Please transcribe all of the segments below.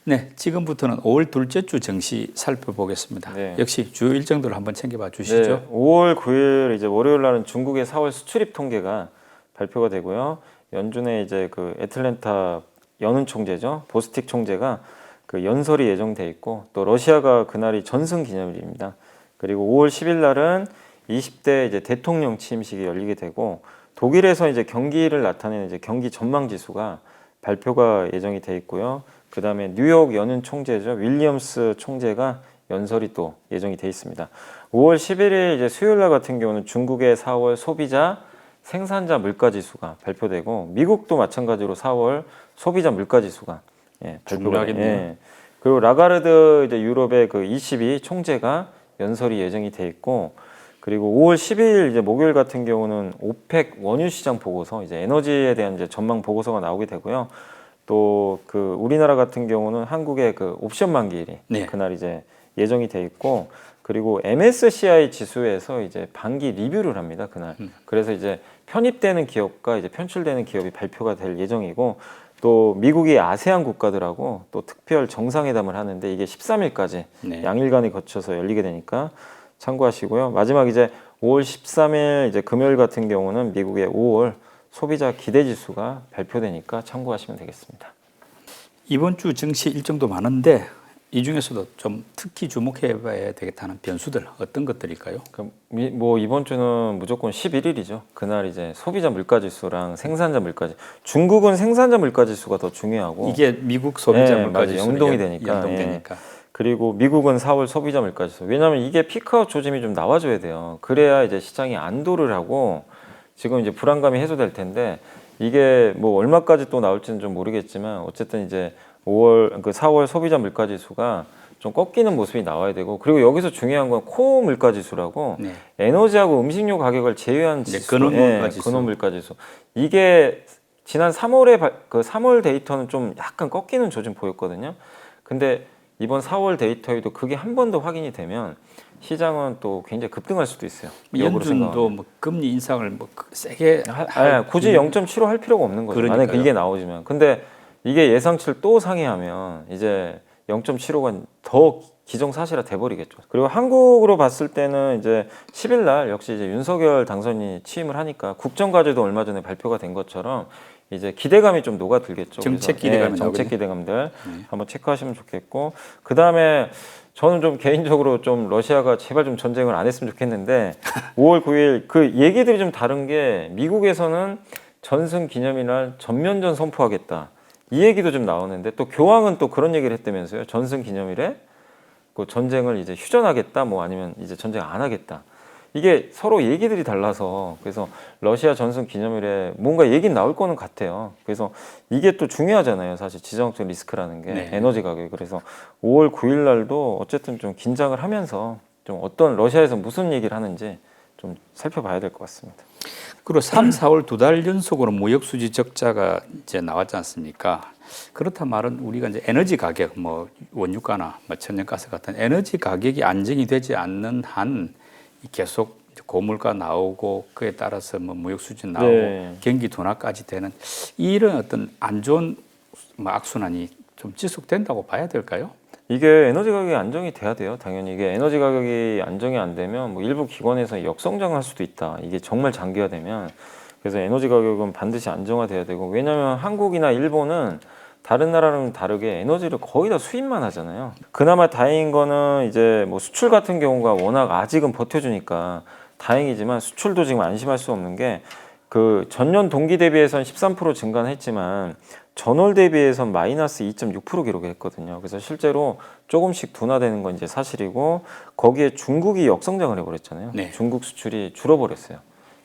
네, 지금부터는 5월 둘째 주 증시 살펴보겠습니다. 네. 역시 주요 일정들을 한번 챙겨봐 주시죠. 네, 5월 9일 이제 월요일 날은 중국의 4월 수출입 통계가 발표가 되고요. 연준의 이제 그 애틀랜타 연은 총재죠. 보스틱 총재가 그 연설이 예정돼 있고 또 러시아가 그날이 전승 기념일입니다. 그리고 5월 10일 날은 20대 이제 대통령 취임식이 열리게 되고 독일에서 이제 경기를 나타내는 이제 경기 전망 지수가 발표가 예정이 돼 있고요. 그다음에 뉴욕 연은 총재죠. 윌리엄스 총재가 연설이 또 예정이 돼 있습니다. 5월 11일 이제 수요일 날 같은 경우는 중국의 4월 소비자 생산자 물가 지수가 발표되고 미국도 마찬가지로 4월 소비자 물가 지수가 발표가 중요하겠네요. 그리고 라가르드 이제 유럽의 그 ECB 총재가 연설이 예정이 돼 있고 그리고 5월 12일 이제 목요일 같은 경우는 오펙 원유 시장 보고서 이제 에너지에 대한 이제 전망 보고서가 나오게 되고요. 또 그 우리나라 같은 경우는 한국의 그 옵션 만기일이 네. 그날 이제 예정이 돼 있고 그리고 MSCI 지수에서 이제 반기 리뷰를 합니다 그날. 그래서 이제 편입되는 기업과 이제 편출되는 기업이 발표가 될 예정이고 또 미국이 아세안 국가들하고 또 특별 정상회담을 하는데 이게 13일까지 네. 양일간에 거쳐서 열리게 되니까 참고하시고요. 마지막 이제 5월 13일 이제 금요일 같은 경우는 미국의 5월 소비자 기대 지수가 발표되니까 참고하시면 되겠습니다. 이번 주 증시 일정도 많은데 이 중에서도 좀 특히 주목해 봐야 되겠다는 변수들 어떤 것들일까요? 뭐 이번 주는 무조건 11일이죠. 그날 이제 소비자 물가 지수랑 생산자 물가 지수. 중국은 생산자 물가 지수가 더 중요하고 이게 미국 소비자 물가 지수 연동이 되니까. 연동되니까. 그리고 미국은 4월 소비자 물가 지수. 왜냐하면 이게 피크아웃 조짐이 좀 나와줘야 돼요. 그래야 이제 시장이 안도를 하고 지금 이제 불안감이 해소될 텐데 이게 뭐 얼마까지 또 나올지는 좀 모르겠지만 어쨌든 이제 4월 소비자 물가 지수가 좀 꺾이는 모습이 나와야 되고 그리고 여기서 중요한 건 코어 물가 지수라고 네. 에너지하고 음식료 가격을 제외한 지수, 근원 물가 지수. 근원 물가 지수. 이게 지난 3월에 그 3월 데이터는 좀 약간 꺾이는 조짐 보였거든요. 근데 이번 4월 데이터에도 그게 한 번 더 확인이 되면 시장은 또 굉장히 급등할 수도 있어요. 연준도 뭐 금리 인상을 뭐 세게 굳이 0.75 할 필요가 없는 거죠. 그러니까요. 만약에 이게 나오지만. 근데 이게 예상치를 또 상회하면 이제 0.75가 더 기정사실화 돼버리겠죠. 그리고 한국으로 봤을 때는 이제 10일 날 역시 이제 윤석열 당선인이 취임을 하니까 국정과제도 얼마 전에 발표가 된 것처럼 이제 기대감이 좀 녹아들겠죠. 정책 기대감이 정책 기대감들 한번 체크하시면 좋겠고 그 다음에 저는 좀 개인적으로 좀 러시아가 제발 좀 전쟁을 안 했으면 좋겠는데 5월 9일 그 얘기들이 좀 다른 게 미국에서는 전승 기념일날 전면전 선포하겠다 이 얘기도 좀 나오는데 또 교황은 또 그런 얘기를 했다면서요. 전승 기념일에 그 전쟁을 이제 휴전하겠다 뭐 아니면 이제 전쟁 안 하겠다. 이게 서로 얘기들이 달라서 그래서 러시아 전승 기념일에 뭔가 얘기는 나올 거는 같아요. 그래서 이게 또 중요하잖아요. 사실 지정학적 리스크라는 게 네. 에너지 가격. 그래서 5월 9일 날도 어쨌든 좀 긴장을 하면서 좀 어떤 러시아에서 무슨 얘기를 하는지 좀 살펴봐야 될 것 같습니다. 그리고 3, 4월 두 달 연속으로 무역 수지 적자가 이제 나왔지 않습니까? 그렇다 말은 우리가 이제 에너지 가격, 뭐 원유가나 뭐 천연가스 같은 에너지 가격이 안정이 되지 않는 한 계속 고물가 나오고 그에 따라서 뭐 무역 수지 나오고 네. 경기 둔화까지 되는 이런 어떤 안 좋은 뭐 악순환이 좀 지속된다고 봐야 될까요? 이게 에너지 가격이 안정이 돼야 돼요. 당연히 이게 에너지 가격이 안정이 안 되면 뭐 일부 기관에서 역성장할 수도 있다. 이게 정말 장기화되면 그래서 에너지 가격은 반드시 안정화돼야 되고 왜냐하면 한국이나 일본은 다른 나라랑 다르게 에너지를 거의 다 수입만 하잖아요. 그나마 다행인 거는 이제 뭐 수출 같은 경우가 워낙 아직은 버텨주니까 다행이지만 수출도 지금 안심할 수 없는 게 그 전년 동기 대비해서는 13% 증가는 했지만 전월 대비해선 마이너스 2.6% 기록했거든요. 그래서 실제로 조금씩 둔화되는 건 이제 사실이고 거기에 중국이 역성장을 해버렸잖아요. 네. 중국 수출이 줄어버렸어요.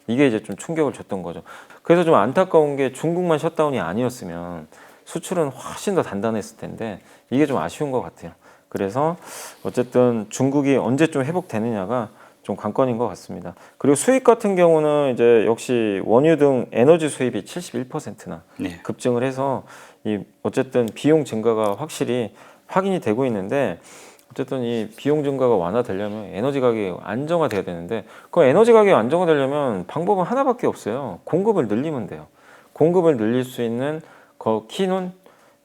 이게 이제 좀 충격을 줬던 거죠. 그래서 좀 안타까운 게 중국만 셧다운이 아니었으면 수출은 훨씬 더 단단했을 텐데 이게 좀 아쉬운 것 같아요. 그래서 어쨌든 중국이 언제쯤 회복되느냐가 좀 관건인 것 같습니다. 그리고 수입 같은 경우는 이제 역시 원유 등 에너지 수입이 71%나 네. 급증을 해서 이 어쨌든 비용 증가가 확실히 확인이 되고 있는데 어쨌든 이 비용 증가가 완화되려면 에너지 가격이 안정화돼야 되는데 그 에너지 가격이 안정화되려면 방법은 하나밖에 없어요. 공급을 늘리면 돼요. 공급을 늘릴 수 있는 키는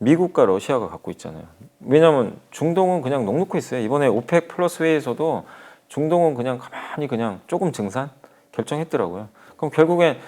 미국과 러시아가 갖고 있잖아요. 왜냐하면 중동은 그냥 넉넉히 있어요. 이번에 오펙 플러스 회의에서도 중동은 그냥 가만히 그냥 조금 증산 결정했더라고요. 그럼 결국엔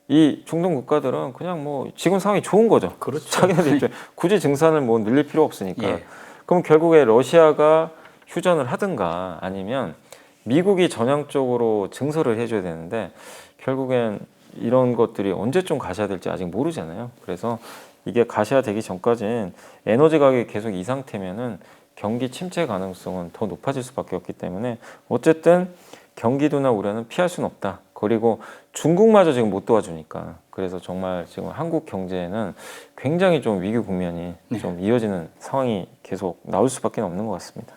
이 중동 국가들은 그냥 뭐 지금 상황이 좋은 거죠. 그렇죠. 자기네들 입장에 굳이 증산을 뭐 늘릴 필요 없으니까. 예. 그럼 결국에 러시아가 휴전을 하든가 아니면 미국이 전향적으로 증설을 해줘야 되는데 결국엔 이런 것들이 언제쯤 가셔야될지 아직 모르잖아요. 그래서 이게 가셔야되기 전까지는 에너지 가격이 계속 이 상태면은 경기 침체 가능성은 더 높아질 수밖에 없기 때문에 어쨌든 경기도나 우려는 피할 수는 없다. 그리고 중국마저 지금 못 도와주니까 그래서 정말 지금 한국 경제에는 굉장히 좀 위기 국면이 좀 이어지는 상황이 계속 나올 수밖에 없는 것 같습니다.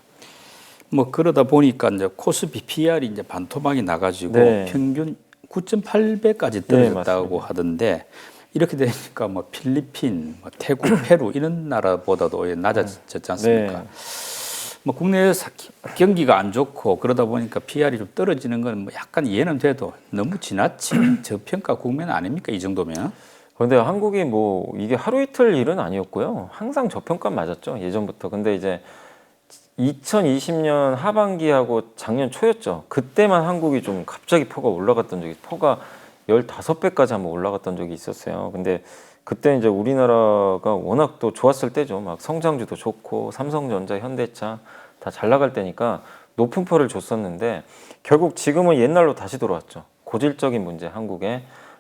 뭐 그러다 보니까 이제 코스피 PR이 이제 반토막이 나가지고 네. 평균 9.8배까지 떨어졌다고 하던데 이렇게 되니까 뭐 필리핀, 뭐 태국, 페루 이런 나라보다도 낮아졌지 않습니까? 네. 뭐 국내 경기가 안 좋고 그러다 보니까 PR이 좀 떨어지는 건 뭐 약간 이해는 돼도 너무 지나친 저평가 국면 아닙니까? 이 정도면? 그런데 한국이 뭐 이게 하루 이틀 일은 아니었고요. 항상 저평가 맞았죠. 예전부터. 근데 이제 2020년 하반기하고 작년 초였죠. 그때만 한국이 좀 갑자기 퍼가 올라갔던 적이 퍼가 15배까지 한번 올라갔던 적이 있었어요. 근데 그때 이제 우리나라가 워낙 또 좋았을 때죠. 막 성장주도 좋고 삼성전자, 현대차 다 잘 나갈 때니까 높은 퍼를 줬었는데 결국 지금은 옛날로 다시 돌아왔죠. 고질적인 문제,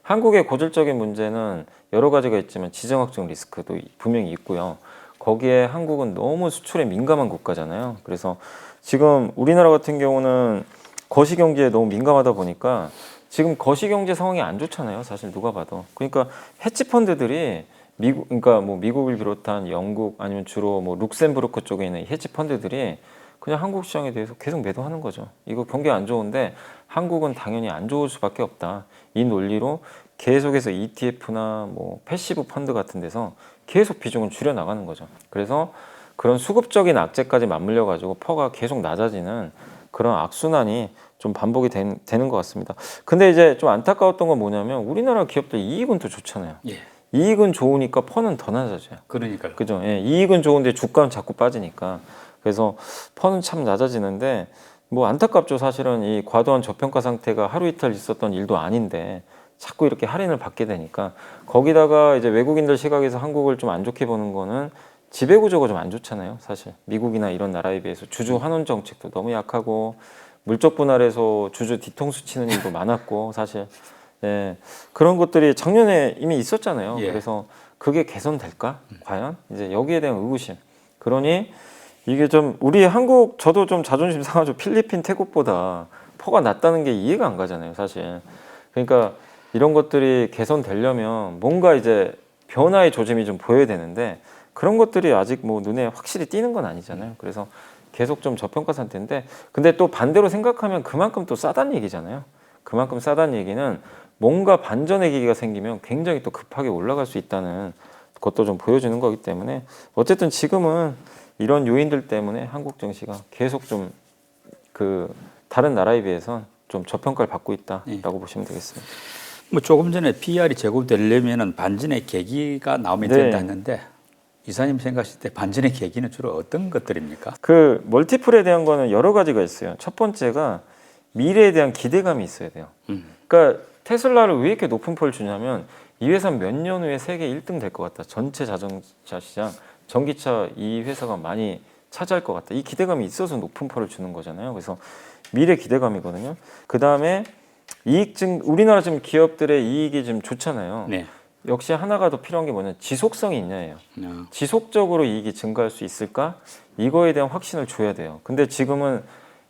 한국의 고질적인 문제는 여러 가지가 있지만 지정학적 리스크도 분명히 있고요. 거기에 한국은 너무 수출에 민감한 국가잖아요. 그래서 지금 우리나라 같은 경우는 거시경제에 너무 민감하다 보니까 지금 거시경제 상황이 안 좋잖아요. 사실 누가 봐도. 그러니까 헤지펀드들이 그러니까 뭐 미국을 비롯한 영국 아니면 주로 뭐 룩셈부르크 쪽에 있는 헤지펀드들이 그냥 한국 시장에 대해서 계속 매도하는 거죠. 이거 경기 안 좋은데 한국은 당연히 안 좋을 수밖에 없다. 이 논리로 계속해서 ETF나 뭐 패시브 펀드 같은 데서 계속 비중을 줄여 나가는 거죠. 그래서 그런 수급적인 악재까지 맞물려 가지고 퍼가 계속 낮아지는 그런 악순환이 좀 반복이 되는 것 같습니다. 근데 이제 좀 안타까웠던 건 뭐냐면 우리나라 기업들 이익은 또 좋잖아요. 예. 이익은 좋으니까 퍼는 더 낮아져요. 그러니까요. 그죠? 예, 이익은 좋은데 주가는 자꾸 빠지니까. 그래서 퍼는 참 낮아지는데 뭐 안타깝죠. 사실은 이 과도한 저평가 상태가 하루 이틀 있었던 일도 아닌데 자꾸 이렇게 할인을 받게 되니까 거기다가 이제 외국인들 시각에서 한국을 좀 안 좋게 보는 거는 지배 구조가 좀 안 좋잖아요. 사실 미국이나 이런 나라에 비해서 주주 환원 정책도 너무 약하고 물적 분할에서 주주 뒤통수 치는 일도 많았고 사실 예, 그런 것들이 작년에 이미 있었잖아요. 예. 그래서 그게 개선될까? 과연 이제 여기에 대한 의구심. 그러니 이게 좀 우리 한국 저도 좀 자존심 상하죠. 필리핀, 태국보다 퍼가 낮다는 게 이해가 안 가잖아요. 사실 그러니까 이런 것들이 개선되려면 뭔가 이제 변화의 조짐이 좀 보여야 되는데 그런 것들이 아직 뭐 눈에 확실히 띄는 건 아니잖아요. 그래서 계속 좀 저평가 상태인데 근데 또 반대로 생각하면 그만큼 또 싸다는 얘기잖아요. 그만큼 싸다는 얘기는 뭔가 반전의 기기가 생기면 굉장히 또 급하게 올라갈 수 있다는 것도 좀 보여주는 거기 때문에 어쨌든 지금은 이런 요인들 때문에 한국 증시가 계속 좀 그 다른 나라에 비해서 좀 저평가를 받고 있다라고 보시면 되겠습니다. 뭐 조금 전에 PR이 제고되려면은 반전의 계기가 나오면 네. 된다 했는데 이사님 생각하실 때 반전의 계기는 주로 어떤 것들입니까? 그 멀티플에 대한 거는 여러 가지가 있어요. 첫 번째가 미래에 대한 기대감이 있어야 돼요. 그러니까 테슬라를 왜 이렇게 높은 펄을 주냐면 이 회사는 몇 년 후에 세계 1등 될 것 같다. 전체 자동차 시장, 전기차 이 회사가 많이 차지할 것 같다. 이 기대감이 있어서 높은 펄을 주는 거잖아요. 그래서 미래 기대감이거든요. 그 다음에 우리나라 지금 기업들의 이익이 좀 좋잖아요. 네. 역시 하나가 더 필요한 게 뭐냐면 지속성이 있냐예요. 어. 지속적으로 이익이 증가할 수 있을까? 이거에 대한 확신을 줘야 돼요. 근데 지금은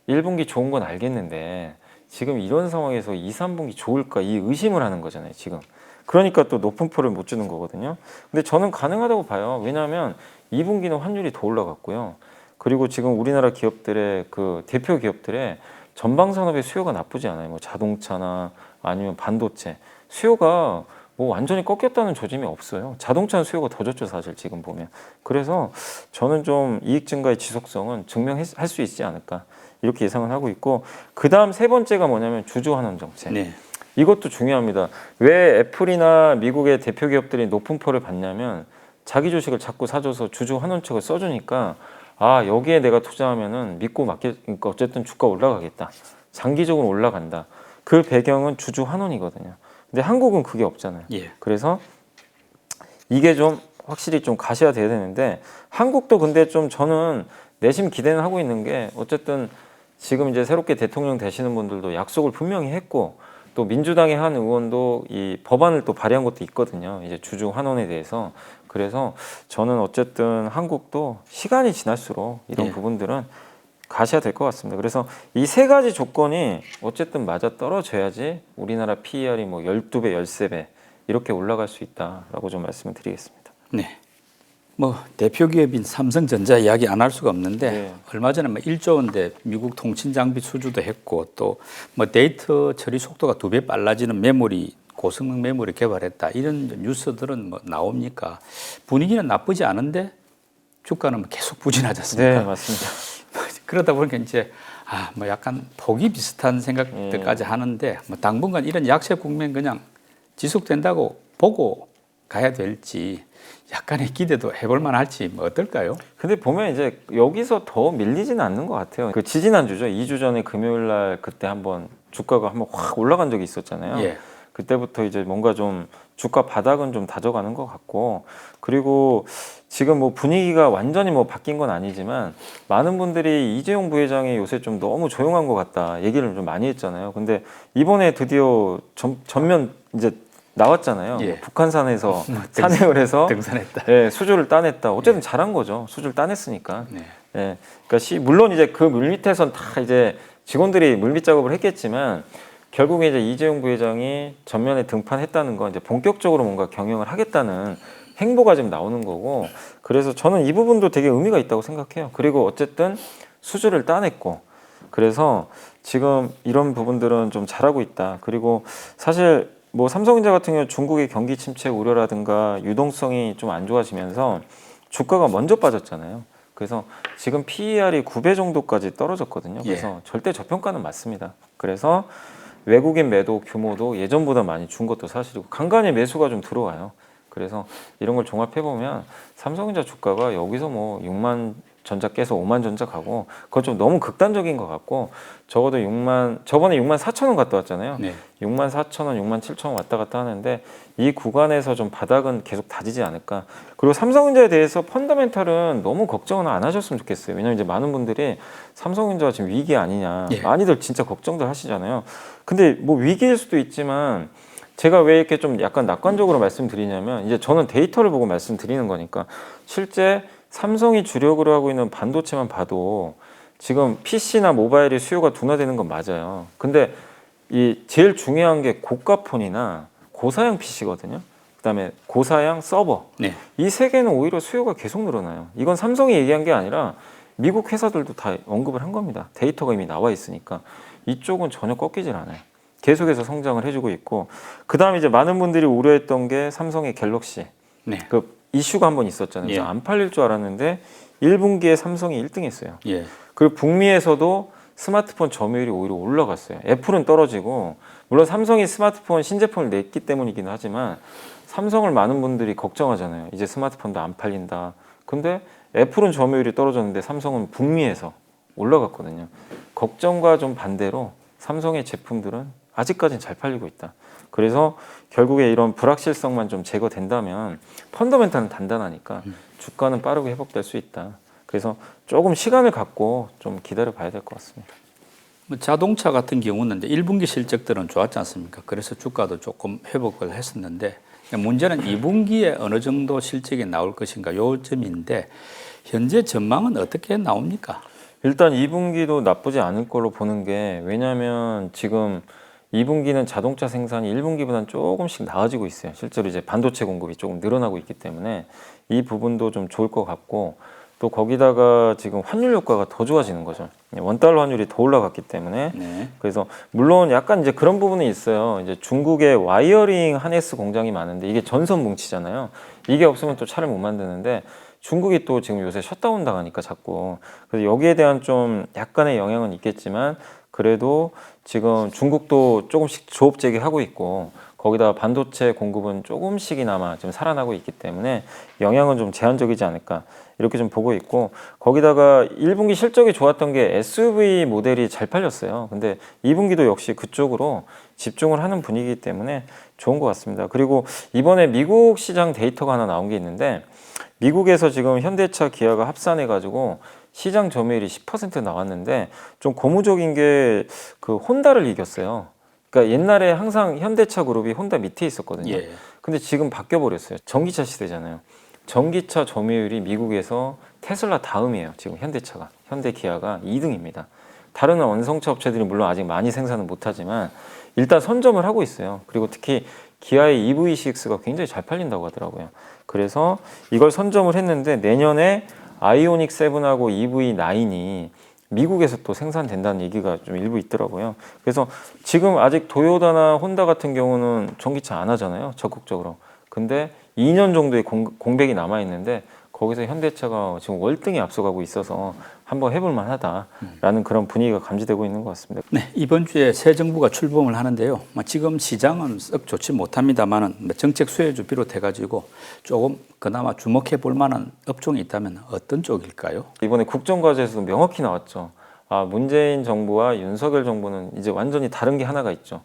1분기 좋은 건 알겠는데 지금 이런 상황에서 2, 3분기 좋을까? 이 의심을 하는 거잖아요, 지금. 그러니까 또 높은 표를 못 주는 거거든요. 근데 저는 가능하다고 봐요. 왜냐하면 2분기는 환율이 더 올라갔고요. 그리고 지금 우리나라 기업들의 그 대표 기업들의 전방 산업의 수요가 나쁘지 않아요. 뭐 자동차나 아니면 반도체 수요가 뭐 완전히 꺾였다는 조짐이 없어요. 자동차는 수요가 더 좋죠, 사실 지금 보면. 그래서 저는 좀 이익 증가의 지속성은 증명할 수 있지 않을까 이렇게 예상을 하고 있고, 그 다음 세 번째가 뭐냐면 주주 환원 정책. 네. 이것도 중요합니다. 왜 애플이나 미국의 대표 기업들이 높은 표를 받냐면 자기 주식을 자꾸 사줘서 주주 환원책을 써주니까 아 여기에 내가 투자하면은 믿고 맡기니까 어쨌든 주가 올라가겠다. 장기적으로 올라간다. 그 배경은 주주 환원이거든요. 근데 한국은 그게 없잖아요. 예. 그래서 이게 좀 확실히 좀 가시화돼야 되는데 한국도 근데 좀 저는 내심 기대는 하고 있는 게 어쨌든 지금 이제 새롭게 대통령 되시는 분들도 약속을 분명히 했고 또 민주당의 한 의원도 이 법안을 또 발의한 것도 있거든요. 이제 주주 환원에 대해서. 그래서 저는 어쨌든 한국도 시간이 지날수록 이런 예. 부분들은 가셔야 될 것 같습니다. 그래서 이 세 가지 조건이 어쨌든 맞아 떨어져야지 우리나라 PER이 뭐 12배, 13배 이렇게 올라갈 수 있다라고 좀 말씀을 드리겠습니다. 네. 뭐 대표 기업인 삼성전자 이야기 안 할 수가 없는데 네. 얼마 전에 뭐 1조 원대 미국 통신 장비 수주도 했고 또 뭐 데이터 처리 속도가 2배 빨라지는 메모리 고성능 메모리 개발했다 이런 뉴스들은 뭐 나옵니까? 분위기는 나쁘지 않은데 주가는 뭐 계속 부진하지 않습니까? 네, 맞습니다. 그러다 보니까 이제 뭐 약간 포기 비슷한 생각들까지 하는데 뭐 당분간 이런 약세 국면 그냥 지속된다고 보고 가야 될지 약간의 기대도 해볼 만할지 뭐 어떨까요? 근데 보면 이제 여기서 더 밀리지는 않는 것 같아요. 그 지지난주죠. 2주 전에 금요일 날 그때 한번 주가가 한번 확 올라간 적이 있었잖아요. 예. 그때부터 이제 뭔가 좀 주가 바닥은 좀 다져가는 것 같고 그리고 지금 뭐 분위기가 완전히 뭐 바뀐 건 아니지만 많은 분들이 이재용 부회장이 요새 좀 너무 조용한 것 같다 얘기를 좀 많이 했잖아요. 근데 이번에 드디어 전면 이제 나왔잖아요. 예. 뭐 북한산에서 산행을 해서 등산했다. 예, 수주를 따냈다. 어쨌든 잘한 거죠. 수주를 따냈으니까. 네. 예, 그러니까 물론 이제 그 물밑에선 다 이제 직원들이 물밑 작업을 했겠지만 결국에 이제 이재용 부회장이 전면에 등판했다는 건 이제 본격적으로 뭔가 경영을 하겠다는 행보가 지금 나오는 거고 그래서 저는 이 부분도 되게 의미가 있다고 생각해요. 그리고 어쨌든 수주를 따냈고 그래서 지금 이런 부분들은 좀 잘하고 있다. 그리고 사실 뭐 삼성전자 같은 경우 중국의 경기 침체 우려라든가 유동성이 좀 안 좋아지면서 주가가 먼저 빠졌잖아요. 그래서 지금 PER이 9배 정도까지 떨어졌거든요. 그래서 절대 저평가는 맞습니다. 그래서 외국인 매도 규모도 예전보다 많이 준 것도 사실이고 간간히 매수가 좀 들어와요. 그래서 이런 걸 종합해 보면 삼성전자 주가가 여기서 뭐 6만 전자 깨서 5만 전자 가고 그건 좀 너무 극단적인 것 같고 적어도 저번에 6만 4천 원 갔다 왔잖아요. 네. 6만 4천 원, 6만 7천 원 왔다 갔다 하는데 이 구간에서 좀 바닥은 계속 다지지 않을까. 그리고 삼성전자에 대해서 펀더멘탈은 너무 걱정은 안 하셨으면 좋겠어요. 왜냐면 이제 많은 분들이 삼성전자가 지금 위기 아니냐. 예. 많이들 진짜 걱정들 하시잖아요. 근데 뭐 위기일 수도 있지만 제가 왜 이렇게 좀 약간 낙관적으로 말씀드리냐면 이제 저는 데이터를 보고 말씀드리는 거니까 실제 삼성이 주력으로 하고 있는 반도체만 봐도 지금 PC나 모바일의 수요가 둔화되는 건 맞아요. 근데 이 제일 중요한 게 고가폰이나 고사양 PC거든요. 그다음에 고사양 서버. 네. 이 세 개는 오히려 수요가 계속 늘어나요. 이건 삼성이 얘기한 게 아니라 미국 회사들도 다 언급을 한 겁니다. 데이터가 이미 나와 있으니까 이쪽은 전혀 꺾이질 않아요. 계속해서 성장을 해주고 있고 그다음에 이제 많은 분들이 우려했던 게 삼성의 갤럭시. 네. 그 이슈가 한번 있었잖아요. 그래서 예. 안 팔릴 줄 알았는데 1분기에 삼성이 1등했어요. 예. 그리고 북미에서도 스마트폰 점유율이 오히려 올라갔어요. 애플은 떨어지고 물론 삼성이 스마트폰 신제품을 냈기 때문이긴 하지만 삼성을 많은 분들이 걱정하잖아요. 이제 스마트폰도 안 팔린다. 근데 애플은 점유율이 떨어졌는데 삼성은 북미에서 올라갔거든요. 걱정과 좀 반대로 삼성의 제품들은 아직까지는 잘 팔리고 있다. 그래서 결국에 이런 불확실성만 좀 제거된다면 펀더멘탈은 단단하니까 주가는 빠르게 회복될 수 있다. 그래서 조금 시간을 갖고 좀 기다려 봐야 될 것 같습니다. 뭐 자동차 같은 경우는 이제 1분기 실적들은 좋았지 않습니까? 그래서 주가도 조금 회복을 했었는데 문제는 2분기에 어느 정도 실적이 나올 것인가 요 점인데 현재 전망은 어떻게 나옵니까? 일단 2분기도 나쁘지 않을 걸로 보는 게 왜냐하면 지금 2분기는 자동차 생산이 1분기보다는 조금씩 나아지고 있어요. 실제로 이제 반도체 공급이 조금 늘어나고 있기 때문에 이 부분도 좀 좋을 것 같고 또 거기다가 지금 환율 효과가 더 좋아지는 거죠. 원달러 환율이 더 올라갔기 때문에 네. 그래서 물론 약간 이제 그런 부분이 있어요. 이제 중국에 와이어링 하네스 공장이 많은데 이게 전선 뭉치잖아요. 이게 없으면 또 차를 못 만드는데 중국이 또 지금 요새 셧다운 당하니까 자꾸. 그래서 여기에 대한 좀 약간의 영향은 있겠지만 그래도 지금 중국도 조금씩 조업 재개하고 있고 거기다 반도체 공급은 조금씩이나마 지금 살아나고 있기 때문에 영향은 좀 제한적이지 않을까 이렇게 좀 보고 있고, 거기다가 1분기 실적이 좋았던 게 SUV 모델이 잘 팔렸어요. 근데 2분기도 역시 그쪽으로 집중을 하는 분위기이기 때문에 좋은 것 같습니다. 그리고 이번에 미국 시장 데이터가 하나 나온 게 있는데, 미국에서 지금 현대차, 기아가 합산해 가지고 시장 점유율이 10% 나왔는데 좀 고무적인 게 그 혼다를 이겼어요. 그러니까 옛날에 항상 현대차 그룹이 혼다 밑에 있었거든요. 예. 근데 지금 바뀌어 버렸어요. 전기차 시대잖아요. 전기차 점유율이 미국에서 테슬라 다음이에요. 지금 현대차가, 현대 기아가 2등입니다. 다른 완성차 업체들이 물론 아직 많이 생산은 못하지만 일단 선점을 하고 있어요. 그리고 특히 기아의 EV6가 굉장히 잘 팔린다고 하더라고요. 그래서 이걸 선점을 했는데 내년에 아이오닉 7하고 EV9이 미국에서 또 생산된다는 얘기가 좀 일부 있더라고요. 그래서 지금 아직 도요타나 혼다 같은 경우는 전기차 안 하잖아요. 적극적으로. 근데 2년 정도의 공백이 남아 있는데 거기서 현대차가 지금 월등히 앞서가고 있어서 한번 해볼 만하다라는 그런 분위기가 감지되고 있는 것 같습니다. 네, 이번 주에 새 정부가 출범을 하는데요. 지금 시장은 썩 좋지 못합니다만은 정책 수혜주 비롯해가지고 조금 그나마 주목해 볼 만한 업종이 있다면 어떤 쪽일까요? 이번에 국정과제에서도 명확히 나왔죠. 아, 문재인 정부와 윤석열 정부는 이제 완전히 다른 게 하나가 있죠.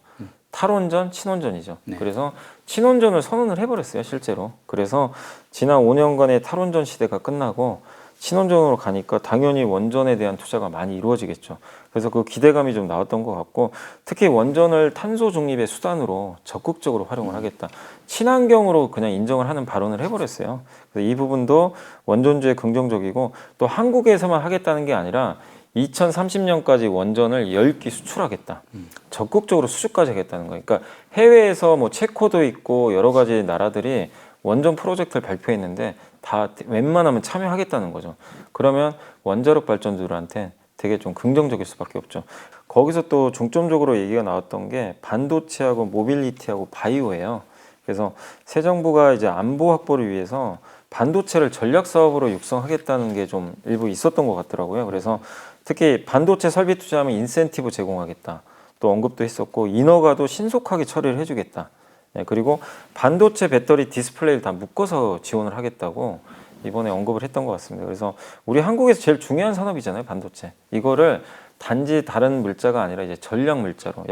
탈원전, 친원전이죠. 네. 그래서 친원전을 선언을 해버렸어요, 실제로. 그래서 지난 5년간의 탈원전 시대가 끝나고 친원전으로 가니까 당연히 원전에 대한 투자가 많이 이루어지겠죠. 그래서 그 기대감이 좀 나왔던 것 같고, 특히 원전을 탄소 중립의 수단으로 적극적으로 활용을 하겠다. 친환경으로 그냥 인정을 하는 발언을 해버렸어요. 그래서 이 부분도 원전주에 긍정적이고, 또 한국에서만 하겠다는 게 아니라 2030년까지 원전을 10기 수출하겠다. 적극적으로 수주까지 하겠다는 거예요. 그러니까 해외에서 뭐 체코도 있고 여러 가지 나라들이 원전 프로젝트를 발표했는데 다 웬만하면 참여하겠다는 거죠. 그러면 원자력 발전소들한테 되게 좀 긍정적일 수밖에 없죠. 거기서 또 중점적으로 얘기가 나왔던 게 반도체하고 모빌리티하고 바이오예요. 그래서 새 정부가 이제 안보 확보를 위해서 반도체를 전략 사업으로 육성하겠다는 게 좀 일부 있었던 것 같더라고요. 그래서 특히 반도체 설비 투자하면 인센티브 제공하겠다. 또 언급도 했었고, 인허가도 신속하게 처리를 해주겠다. 네, 그리고 반도체 배터리 디스플레이를 다 묶어서 지원을 하겠다고 이번에 언급을 했던 것 같습니다. 그래서 우리 한국에서 제일 중요한 산업이잖아요, 반도체. 이거를 단지 다른 물자가 아니라 이제 전략 물자로.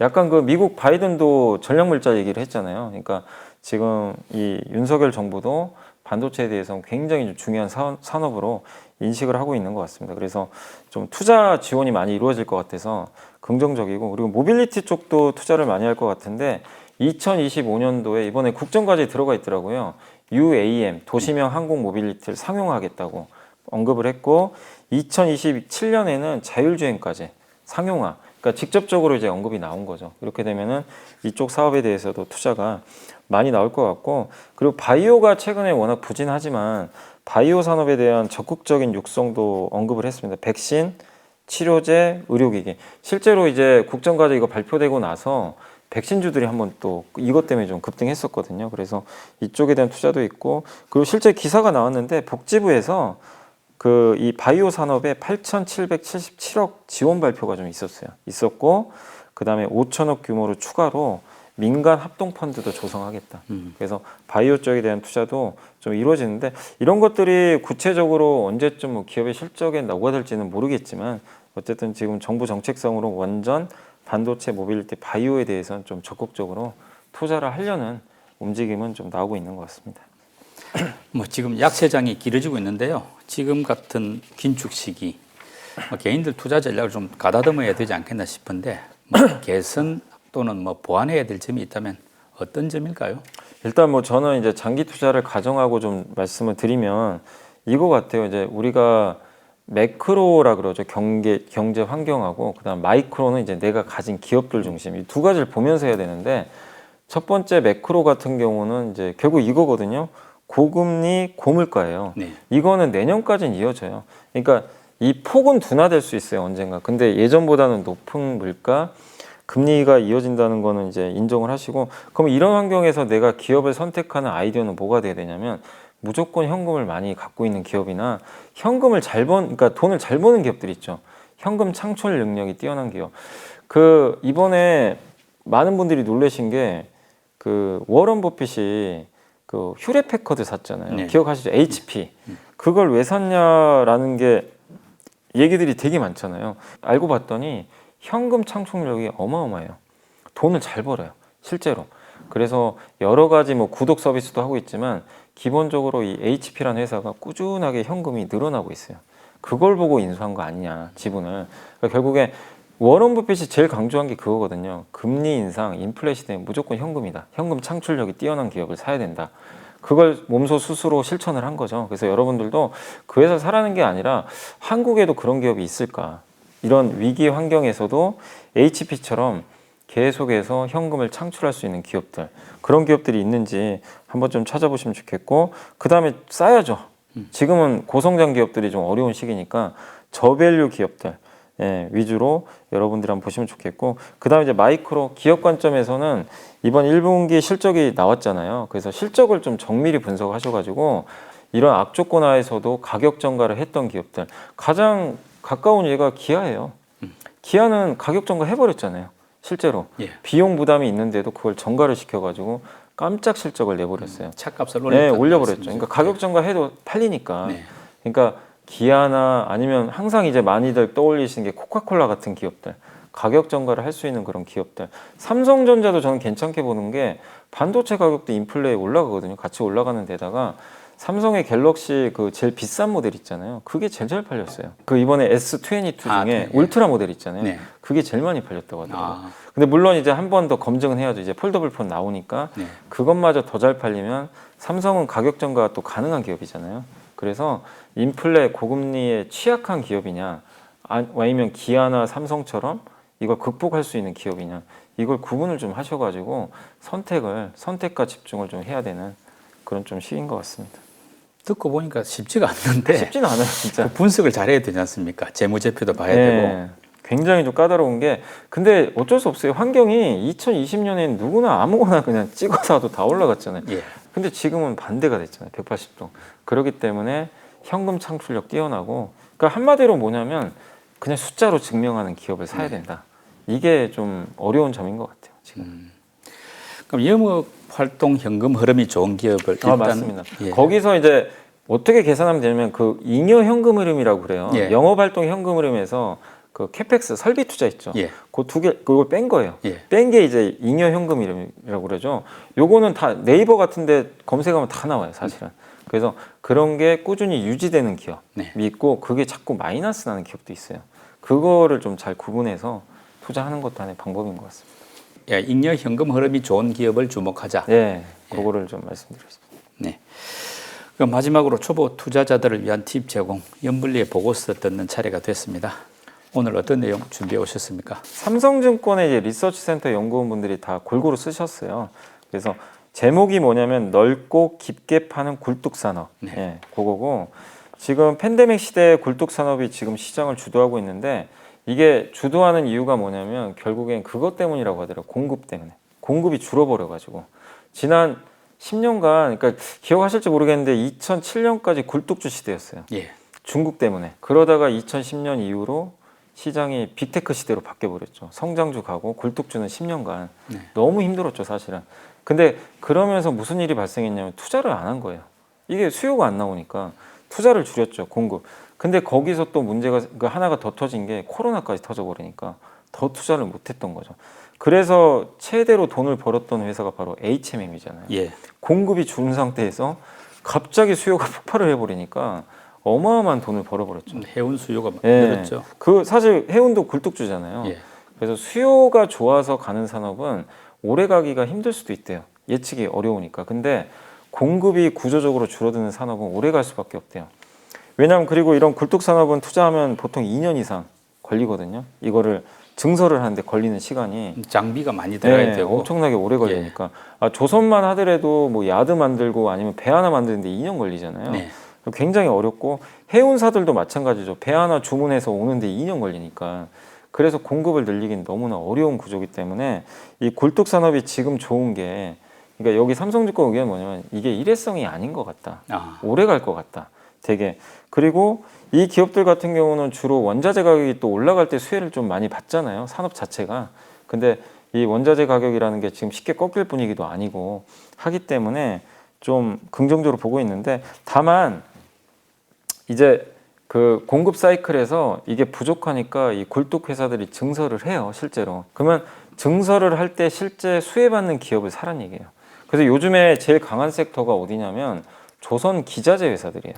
약간 그 미국 바이든도 전략 물자 얘기를 했잖아요. 그러니까 지금 이 윤석열 정부도 반도체에 대해서는 굉장히 좀 중요한 산업으로 인식을 하고 있는 것 같습니다. 그래서 좀 투자 지원이 많이 이루어질 것 같아서 긍정적이고, 그리고 모빌리티 쪽도 투자를 많이 할 것 같은데 2025년도에 이번에 국정과제에 들어가 있더라고요. UAM, 도시명 항공 모빌리티를 상용화하겠다고 언급을 했고, 2027년에는 자율주행까지 상용화. 그러니까 직접적으로 이제 언급이 나온 거죠. 이렇게 되면은 이쪽 사업에 대해서도 투자가 많이 나올 것 같고, 그리고 바이오가 최근에 워낙 부진하지만 바이오 산업에 대한 적극적인 육성도 언급을 했습니다. 백신, 치료제, 의료기기. 실제로 이제 국정과제 이거 발표되고 나서 백신주들이 한번 또 이것 때문에 좀 급등했었거든요. 그래서 이쪽에 대한 투자도 있고, 그리고 실제 기사가 나왔는데 복지부에서 그 이 바이오 산업에 8,777억 지원 발표가 좀 있었고, 그 다음에 5천억 규모로 추가로 민간 합동 펀드도 조성하겠다. 그래서 바이오 쪽에 대한 투자도 좀 이루어지는데, 이런 것들이 구체적으로 언제쯤 뭐 기업의 실적에 녹아들지는 모르겠지만 어쨌든 지금 정부 정책성으로 원전, 반도체, 모빌리티, 바이오에 대해서는 좀 적극적으로 투자를 하려는 움직임은 좀 나오고 있는 것 같습니다. 지금 약세장이 길어지고 있는데요. 지금 같은 긴축 시기 개인들 투자 전략을 좀 가다듬어야 되지 않겠나 싶은데 개선 또는 보완해야 될 점이 있다면 어떤 점일까요? 일단 저는 이제 장기 투자를 가정하고 좀 말씀을 드리면 이거 같아요. 이제 우리가 매크로라 그러죠. 경제 환경하고, 그다음 마이크로는 이제 내가 가진 기업들 중심. 이 두 가지를 보면서 해야 되는데, 첫 번째 매크로 같은 경우는 이제 결국 이거거든요. 고금리, 고물가예요. 네. 이거는 내년까지는 이어져요. 그러니까 이 폭은 둔화될 수 있어요, 언젠가. 근데 예전보다는 높은 물가, 금리가 이어진다는 거는 이제 인정을 하시고, 그럼 이런 환경에서 내가 기업을 선택하는 아이디어는 뭐가 돼야 되냐면 무조건 현금을 많이 갖고 있는 기업이나 현금을 그러니까 돈을 잘 버는 기업들 있죠. 현금 창출 능력이 뛰어난 기업. 그 이번에 많은 분들이 놀라신 게 그 워런 버핏이 그 휴렛 패커드 샀잖아요. 네. 기억하시죠? HP. 그걸 왜 샀냐라는 게 얘기들이 되게 많잖아요. 알고 봤더니 현금 창출력이 어마어마해요. 돈을 잘 벌어요, 실제로. 그래서 여러 가지 뭐 구독 서비스도 하고 있지만 기본적으로 이 HP라는 회사가 꾸준하게 현금이 늘어나고 있어요. 그걸 보고 인수한 거 아니냐, 지분을. 그러니까 결국에 워런 버핏이 제일 강조한 게 그거거든요. 금리 인상, 인플레이션 때문에 무조건 현금이다. 현금 창출력이 뛰어난 기업을 사야 된다. 그걸 몸소 스스로 실천을 한 거죠. 그래서 여러분들도 그 회사 사라는 게 아니라 한국에도 그런 기업이 있을까? 이런 위기 환경에서도 HP처럼 계속해서 현금을 창출할 수 있는 기업들, 그런 기업들이 있는지 한번 좀 찾아보시면 좋겠고, 그 다음에 싸야죠. 지금은 고성장 기업들이 좀 어려운 시기니까 저밸류 기업들 위주로 여러분들 한번 보시면 좋겠고, 그 다음에 이제 마이크로 기업 관점에서는 이번 1분기 실적이 나왔잖아요. 그래서 실적을 좀 정밀히 분석하셔가지고 이런 악조건 하에서도 가격 전가를 했던 기업들, 가장 가까운 예가 기아예요. 기아는 가격 전가 해버렸잖아요. 실제로 예. 비용 부담이 있는데도 그걸 전가를 시켜가지고 깜짝 실적을 내버렸어요. 차값을 올려버렸죠. 그러니까 가격 전가 해도 팔리니까. 네. 그러니까 기아나 아니면 항상 이제 많이들 떠올리시는 게 코카콜라 같은 기업들, 가격 전가를 할 수 있는 그런 기업들. 삼성전자도 저는 괜찮게 보는 게 반도체 가격도 인플레에 올라가거든요. 같이 올라가는 데다가 삼성의 갤럭시 그 제일 비싼 모델 있잖아요. 그게 제일 잘 팔렸어요. 그 이번에 S22 중에 네. 울트라 모델 있잖아요. 네. 그게 제일 많이 팔렸다고 하더라고요. 아. 근데 물론 이제 한 번 더 검증은 해야죠. 이제 폴더블 폰 나오니까 네. 그것마저 더 잘 팔리면 삼성은 가격 전가가 또 가능한 기업이잖아요. 그래서 인플레 고금리에 취약한 기업이냐, 아니면 기아나 삼성처럼 이걸 극복할 수 있는 기업이냐, 이걸 구분을 좀 하셔가지고 선택과 집중을 좀 해야 되는 그런 좀 시기인 것 같습니다. 듣고 보니까 쉽지가 않는데 쉽지는 않아요, 진짜. 그 분석을 잘해야 되지 않습니까? 재무제표도 봐야 네, 되고. 굉장히 좀 까다로운 게, 근데 어쩔 수 없어요. 환경이 2020년엔 누구나 아무거나 그냥 찍어서도 다 올라갔잖아요. 예. 근데 지금은 반대가 됐잖아요. 180도. 그렇기 때문에 현금 창출력 뛰어나고, 그러니까 한마디로 뭐냐면 그냥 숫자로 증명하는 기업을 사야 된다. 이게 좀 어려운 점인 것 같아요, 지금. 그럼 영업 활동 현금 흐름이 좋은 기업을 일단 맞습니다. 예. 거기서 이제 어떻게 계산하면 되냐면 그 잉여 현금 흐름이라고 그래요. 예. 영업 활동 현금 흐름에서 그 캐펙스 설비 투자 있죠. 예. 그 두 개, 그걸 뺀 거예요. 예. 뺀 게 이제 잉여 현금 흐름이라고 그러죠. 요거는 다 네이버 같은데 검색하면 다 나와요, 사실은. 그래서 그런 게 꾸준히 유지되는 기업이 네. 있고, 그게 자꾸 마이너스 나는 기업도 있어요. 그거를 좀 잘 구분해서 투자하는 것도 하나의 방법인 것 같습니다. 예, 잉여 현금 흐름이 좋은 기업을 주목하자. 네, 그거를 좀 말씀드리겠습니다. 네. 그럼 마지막으로 초보 투자자들을 위한 팁 제공, 연불리의 보고서 듣는 차례가 됐습니다. 오늘 어떤 내용 준비해 오셨습니까? 삼성증권의 이제 리서치센터 연구원분들이 다 골고루 쓰셨어요. 그래서 제목이 뭐냐면 넓고 깊게 파는 굴뚝산업. 네. 예, 그거고, 지금 팬데믹 시대에 굴뚝산업이 지금 시장을 주도하고 있는데, 이게 주도하는 이유가 뭐냐면 결국엔 그것 때문이라고 하더라고요. 공급 때문에. 공급이 줄어버려가지고. 지난 10년간, 그러니까 기억하실지 모르겠는데 2007년까지 굴뚝주 시대였어요. 예. 중국 때문에. 그러다가 2010년 이후로 시장이 빅테크 시대로 바뀌어버렸죠. 성장주 가고 굴뚝주는 10년간 네. 너무 힘들었죠, 사실은. 근데 그러면서 무슨 일이 발생했냐면 투자를 안 한 거예요. 이게 수요가 안 나오니까 투자를 줄였죠, 공급. 근데 거기서 또 문제가 하나가 더 터진 게 코로나까지 터져버리니까 더 투자를 못했던 거죠. 그래서 최대로 돈을 벌었던 회사가 바로 HMM이잖아요. 예. 공급이 줄은 상태에서 갑자기 수요가 폭발을 해버리니까 어마어마한 돈을 벌어버렸죠. 해운 수요가 예. 늘었죠. 그 사실 해운도 굴뚝주잖아요. 예. 그래서 수요가 좋아서 가는 산업은 오래 가기가 힘들 수도 있대요. 예측이 어려우니까. 근데 공급이 구조적으로 줄어드는 산업은 오래 갈 수밖에 없대요. 왜냐하면 그리고 이런 굴뚝 산업은 투자하면 보통 2년 이상 걸리거든요. 이거를 증설을 하는데 걸리는 시간이 장비가 많이 들어가야 네, 되고 엄청나게 오래 걸리니까. 조선만 하더라도 뭐 야드 만들고 아니면 배 하나 만드는데 2년 걸리잖아요. 네. 굉장히 어렵고, 해운사들도 마찬가지죠. 배 하나 주문해서 오는데 2년 걸리니까. 그래서 공급을 늘리긴 너무나 어려운 구조이기 때문에 이 굴뚝 산업이 지금 좋은 게 그러니까 여기 삼성증권 의견은 뭐냐면 이게 일회성이 아닌 것 같다. 아, 오래 갈 것 같다. 되게. 그리고 이 기업들 같은 경우는 주로 원자재 가격이 또 올라갈 때 수혜를 좀 많이 받잖아요. 산업 자체가. 근데 이 원자재 가격이라는 게 지금 쉽게 꺾일 분위기도 아니고 하기 때문에 좀 긍정적으로 보고 있는데, 다만 이제 그 공급 사이클에서 이게 부족하니까 이 굴뚝 회사들이 증설을 해요, 실제로. 그러면 증설을 할 때 실제 수혜받는 기업을 사란 얘기예요. 그래서 요즘에 제일 강한 섹터가 어디냐면 조선 기자재 회사들이에요.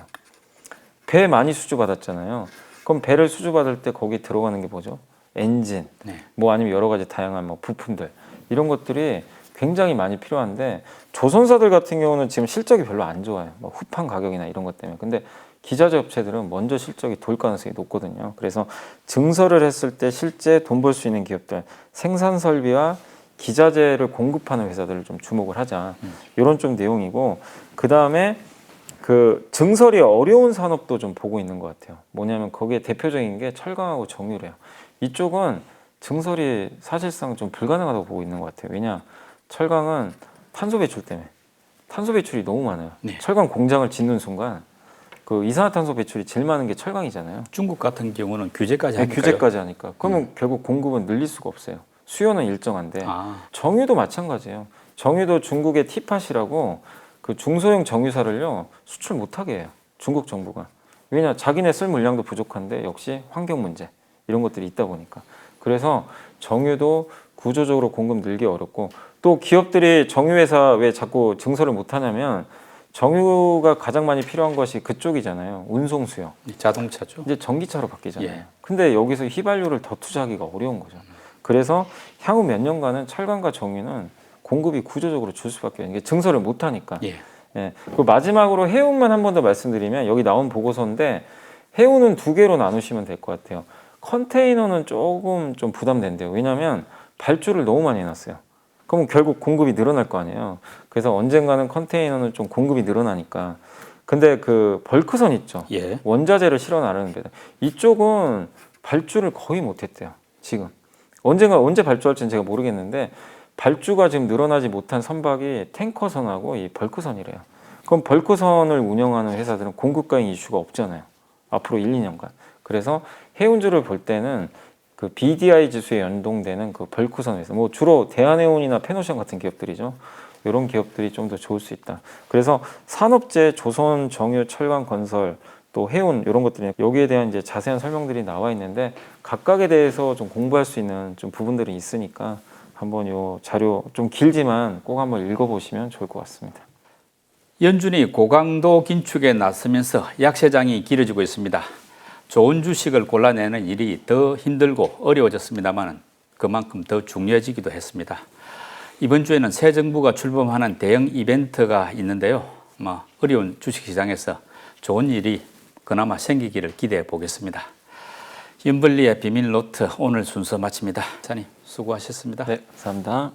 배 많이 수주받았잖아요. 그럼 배를 수주받을 때 거기 들어가는 게 뭐죠? 엔진, 네. 뭐 아니면 여러 가지 다양한 뭐 부품들, 이런 것들이 굉장히 많이 필요한데, 조선사들 같은 경우는 지금 실적이 별로 안 좋아요. 뭐 후판 가격이나 이런 것 때문에. 근데 기자재 업체들은 먼저 실적이 돌 가능성이 높거든요. 그래서 증설을 했을 때 실제 돈 벌 수 있는 기업들, 생산 설비와 기자재를 공급하는 회사들을 좀 주목을 하자. 이런 좀 내용이고, 그 다음에 그 증설이 어려운 산업도 좀 보고 있는 것 같아요. 뭐냐면 거기에 대표적인 게 철강하고 정유래요. 이쪽은 증설이 사실상 좀 불가능하다고 보고 있는 것 같아요. 왜냐, 철강은 탄소 배출 때문에, 탄소 배출이 너무 많아요. 네. 철강 공장을 짓는 순간 그 이산화탄소 배출이 제일 많은 게 철강이잖아요. 중국 같은 경우는 규제까지 네, 하니까요. 규제까지 하니까. 그러면 결국 공급은 늘릴 수가 없어요. 수요는 일정한데. 아, 정유도 마찬가지예요. 정유도 중국의 티팟이라고 그 중소형 정유사를요 수출 못하게 해요, 중국 정부가. 왜냐, 자기네 쓸 물량도 부족한데 역시 환경 문제 이런 것들이 있다 보니까. 그래서 정유도 구조적으로 공급 늘기 어렵고, 또 기업들이 정유회사 왜 자꾸 증설을 못하냐면 정유가 가장 많이 필요한 것이 그쪽이잖아요. 운송 수요. 자동차죠. 이제 전기차로 바뀌잖아요. 예. 근데 여기서 휘발유를 더 투자하기가 어려운 거죠. 그래서 향후 몇 년간은 철강과 정유는 공급이 구조적으로 줄 수밖에 없는 게, 증설을 못 하니까. 예. 예. 그리고 마지막으로 해운만 한 번 더 말씀드리면, 여기 나온 보고서인데 해운은 두 개로 나누시면 될 것 같아요. 컨테이너는 조금 좀 부담된대요. 왜냐하면 발주를 너무 많이 해놨어요. 그럼 결국 공급이 늘어날 거 아니에요. 그래서 언젠가는 컨테이너는 좀 공급이 늘어나니까. 근데 그 벌크선 있죠. 예. 원자재를 실어 나르는 데, 이쪽은 발주를 거의 못했대요. 지금 언제 발주할지는 제가 모르겠는데, 발주가 지금 늘어나지 못한 선박이 탱커선하고 이 벌크선이래요. 그럼 벌크선을 운영하는 회사들은 공급 가행 이슈가 없잖아요, 앞으로 1, 2년간. 그래서 해운주를 볼 때는 그 BDI 지수에 연동되는 그 벌크선 회사, 뭐 주로 대한해운이나 페노션 같은 기업들이죠. 이런 기업들이 좀 더 좋을 수 있다. 그래서 산업재, 조선, 정유, 철강, 건설, 또 해운, 이런 것들이 여기에 대한 이제 자세한 설명들이 나와 있는데, 각각에 대해서 좀 공부할 수 있는 좀 부분들이 있으니까 한번 요 자료 좀 길지만 꼭 한번 읽어보시면 좋을 것 같습니다. 연준이 고강도 긴축에 나서면서 약세장이 길어지고 있습니다. 좋은 주식을 골라내는 일이 더 힘들고 어려워졌습니다만 그만큼 더 중요해지기도 했습니다. 이번 주에는 새 정부가 출범하는 대형 이벤트가 있는데요. 어려운 주식시장에서 좋은 일이 그나마 생기기를 기대해 보겠습니다. 윤블리의 비밀 노트 오늘 순서 마칩니다. 자님 수고하셨습니다. 네, 감사합니다.